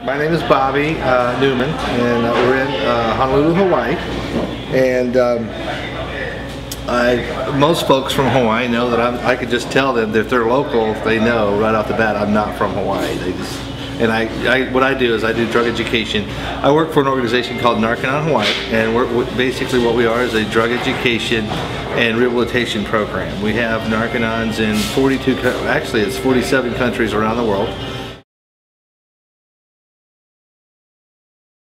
My name is Bobby Neuman, and we're in Honolulu, Hawaii. And most folks from Hawaii know that I could just tell them that if they're local, they know right off the bat I'm not from Hawaii. They just, and what I do is I do drug education. I work for an organization called Narc-Anon Hawaii, and basically what we are is a drug education and rehabilitation program. We have Narc-Anons in 47 countries around the world.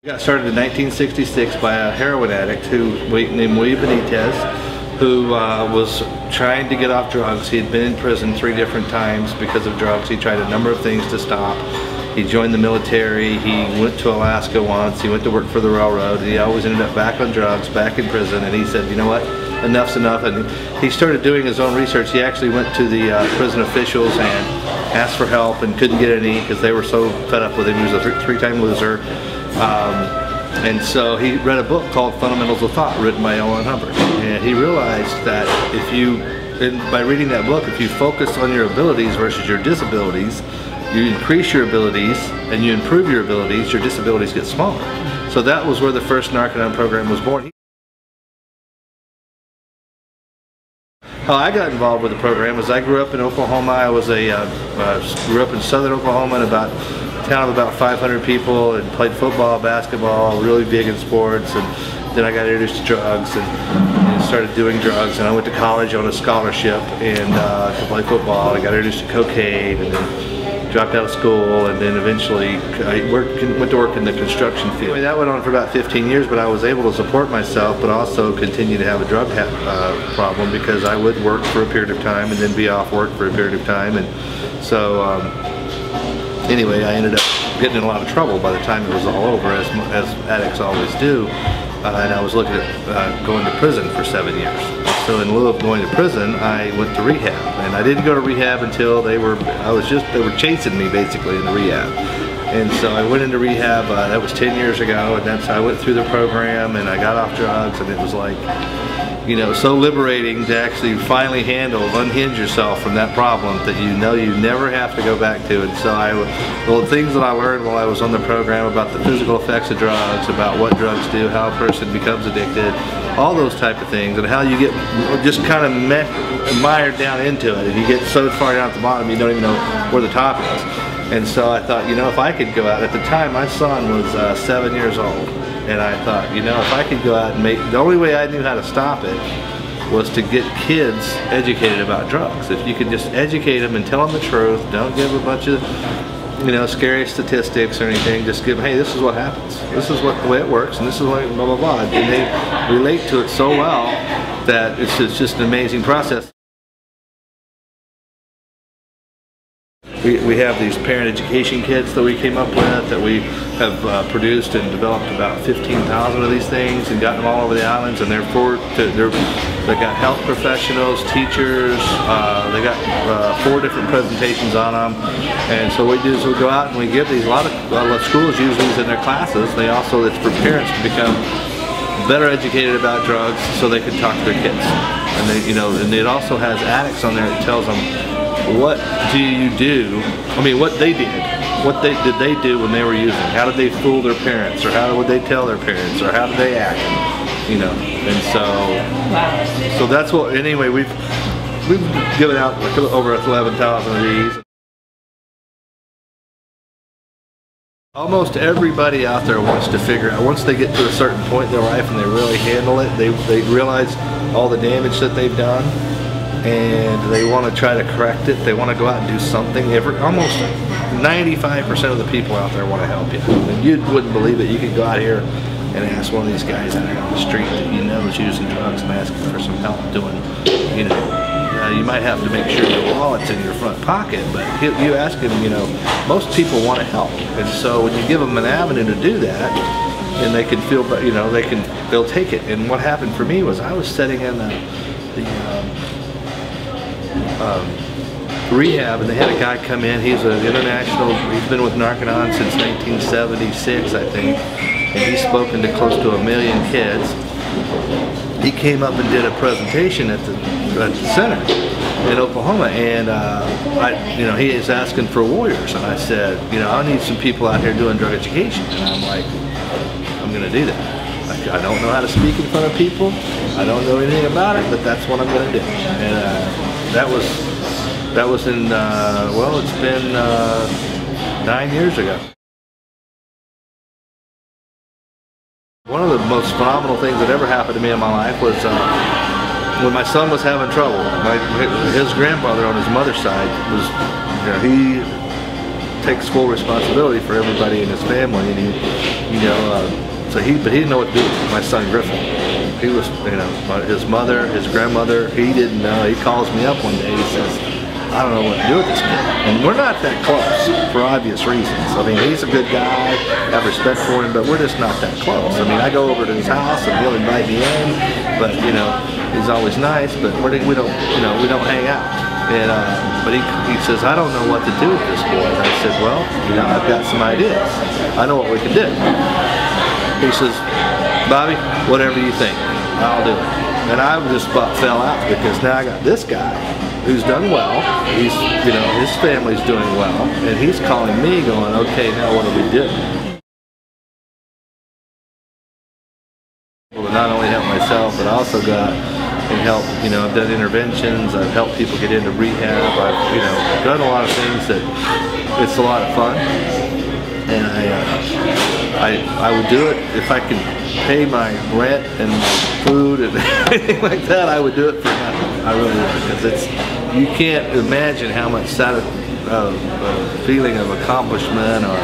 We got started in 1966 by a heroin addict named William Benitez, who was trying to get off drugs. He had been in prison 3 different times because of drugs. He tried a number of things to stop. He joined the military, he went to Alaska once, he went to work for the railroad, he always ended up back on drugs, back in prison, and he said, you know what, enough's enough. And he started doing his own research. He actually went to the prison officials and asked for help and couldn't get any because they were so fed up with him. He was a 3-time loser. And so he read a book called Fundamentals of Thought, written by L. Ron Hubbard. And he realized that by reading that book, if you focus on your abilities versus your disabilities, you increase your abilities and you improve your abilities, your disabilities get smaller. So that was where the first Narc-Anon program was born. How I got involved with the program is I grew up in Oklahoma. I was grew up in southern Oklahoma in a town of about 500 people, and played football, basketball, really big in sports. And then I got introduced to drugs and started doing drugs. And I went to college on a scholarship and to play football. I got introduced to cocaine, and then dropped out of school, and then eventually I went to work in the construction field. Anyway, that went on for about 15 years, but I was able to support myself, but also continue to have a drug problem, because I would work for a period of time and then be off work for a period of time. And so anyway, I ended up getting in a lot of trouble by the time it was all over, as addicts always do. And I was looking at going to prison for 7 years. So in lieu of going to prison, I went to rehab. And I didn't go to rehab until they were chasing me basically in the rehab. And so I went into rehab, that was 10 years ago, and I went through the program and I got off drugs, and it was like, you know, so liberating to actually finally unhinge yourself from that problem that you know you never have to go back to. And so the things that I learned while I was on the program about the physical effects of drugs, about what drugs do, how a person becomes addicted, all those type of things, and how you get just kind of mired down into it, and you get so far down at the bottom you don't even know where the top is. And so I thought, you know, if I could go out, at the time my son was 7 years old, and I thought, you know, if I could go out and the only way I knew how to stop it was to get kids educated about drugs. If you could just educate them and tell them the truth, don't give a bunch of, you know, scary statistics or anything, just give them, hey, this is what happens, this is the way it works, and this is what blah blah blah, and they relate to it so well that it's just an amazing process. We have these parent education kits that we came up with, that we have produced and developed about 15,000 of these things and gotten them all over the islands, and they got health professionals, teachers, they got 4 different presentations on them. And so what we do is we go out and we give these, a lot of schools use these in their classes. They also, it's for parents to become better educated about drugs so they can talk to their kids. And they, you know, and it also has addicts on there that tells them, what do you do? I mean, what they did. What did they do when they were using? How did they fool their parents? Or how would they tell their parents? Or how did they act? You know, and so, wow. So that's what, anyway, we've given out over 11,000 of these. Almost everybody out there wants to figure out, once they get to a certain point in their life and they really handle it, they realize all the damage that they've done, and they want to try to correct it. They want to go out and do something. Almost 95% of the people out there want to help you. And you wouldn't believe it. You could go out here and ask one of these guys out here on the street that you know is using drugs and ask him for some help doing, you know, you might have to make sure your wallet's in your front pocket, but you ask him, you know, most people want to help. And so when you give them an avenue to do that, and they can feel, you know, they'll take it. And what happened for me was I was sitting in rehab, and they had a guy come in. He's an international, he's been with Narc-Anon since 1976, I think, and he's spoken to close to 1 million kids. He came up and did a presentation at the center, in Oklahoma, and he is asking for warriors, and I said, I need some people out here doing drug education, and I'm like, I'm going to do that. I don't know how to speak in front of people. I don't know anything about it, but that's what I'm going to do. And that was in well, it's been 9 years ago. One of the most phenomenal things that ever happened to me in my life was when my son was having trouble. His grandfather on his mother's side was, he takes full responsibility for everybody in his family, and but he didn't know what to do with my son Griffin. He was, his mother, his grandmother, he didn't know. He calls me up one day, he says, I don't know what to do with this kid. And we're not that close for obvious reasons. I mean, he's a good guy, I have respect for him, but we're just not that close. I mean, I go over to his house and he'll invite me in, but he's always nice, but we don't hang out. And but he says, I don't know what to do with this boy. And I said, well, I've got some ideas. I know what we can do. He says, Bobby, whatever you think, I'll do it. And I just about fell out, because now I got this guy who's done well. He's, his family's doing well, and he's calling me going, okay, now what do we do? Well, to not only help myself, but I also got and help, I've done interventions, I've helped people get into rehab, I've, done a lot of things that it's a lot of fun. And I would do it if I could pay my rent and my food and anything like that. I would do it for nothing. I really would, because you can't imagine how much feeling of accomplishment, or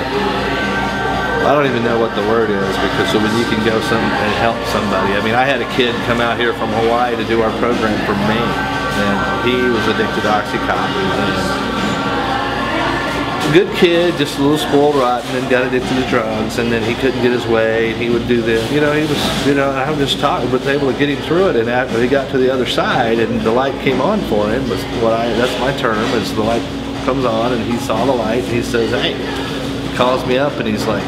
I don't even know what the word is, because when you can go and help somebody. I mean, I had a kid come out here from Hawaii to do our program from Maine, and he was addicted to Oxycontin. Good kid, just a little spoiled rotten, and got addicted to drugs, and then he couldn't get his way, and he would do this. He was, I was just talking, but able to get him through it, and after he got to the other side, and the light came on for him, that's my term, is the light comes on, and he saw the light, and he says, hey, he calls me up, and he's like,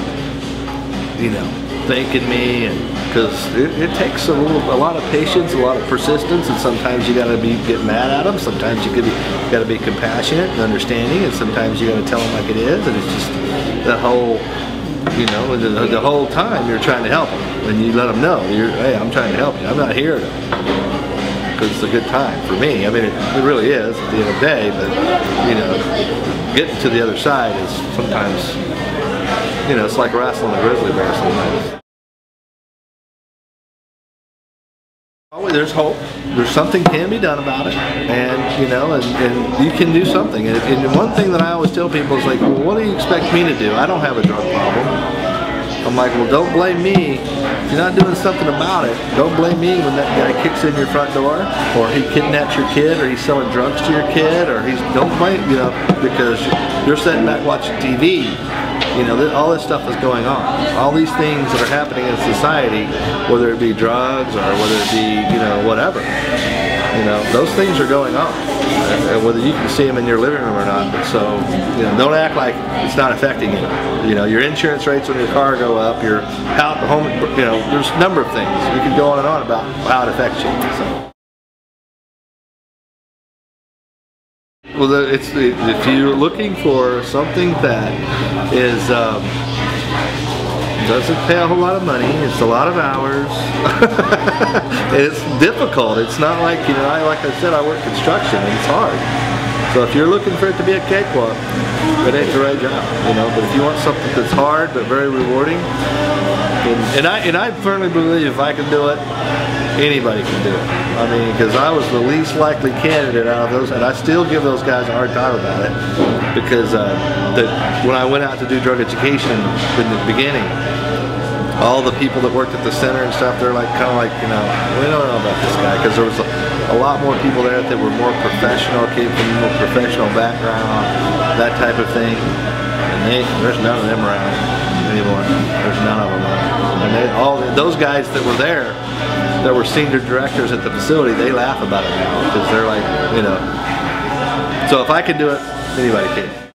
thanking me, and because it takes a lot of patience, a lot of persistence, and sometimes you got to get mad at them. Sometimes you got to be compassionate and understanding, and sometimes you got to tell them like it is. And it's just the whole, the whole time you're trying to help them, and you let them know, hey, I'm trying to help you. I'm not here because it's a good time for me. I mean, it really is at the end of the day, but getting to the other side is sometimes, it's like wrestling a grizzly bear sometimes. Always there's hope. There's something can be done about it, and and you can do something. And one thing that I always tell people is like, well, what do you expect me to do? I don't have a drug problem. I'm like, well, don't blame me. If you're not doing something about it, don't blame me when that guy kicks in your front door, or he kidnaps your kid, or he's selling drugs to your kid, or don't blame, because you're sitting back watching TV. All this stuff is going on. All these things that are happening in society, whether it be drugs or whether it be, whatever, those things are going on. And whether you can see them in your living room or not. So, don't act like it's not affecting you. Your insurance rates on your car go up, your home, there's a number of things. You can go on and on about how it affects you. So. Well, if you're looking for something that is doesn't pay a whole lot of money, it's a lot of hours, it's difficult. It's not like, like I said, I work construction and it's hard. So if you're looking for it to be a cakewalk, it ain't the right job, But if you want something that's hard but very rewarding, and I firmly believe if I can do it, anybody can do it. I mean, because I was the least likely candidate out of those, and I still give those guys a hard time about it, because when I went out to do drug education in the beginning, all the people that worked at the center and stuff, they're kind of like, we don't know about this guy, because there was a lot more people there that were more professional, came from a more professional background, that type of thing, and there's none of them around anymore. There's none of them around. And those guys that were there, that were senior directors at the facility, they laugh about it now, because they're like, So if I can do it, anybody can.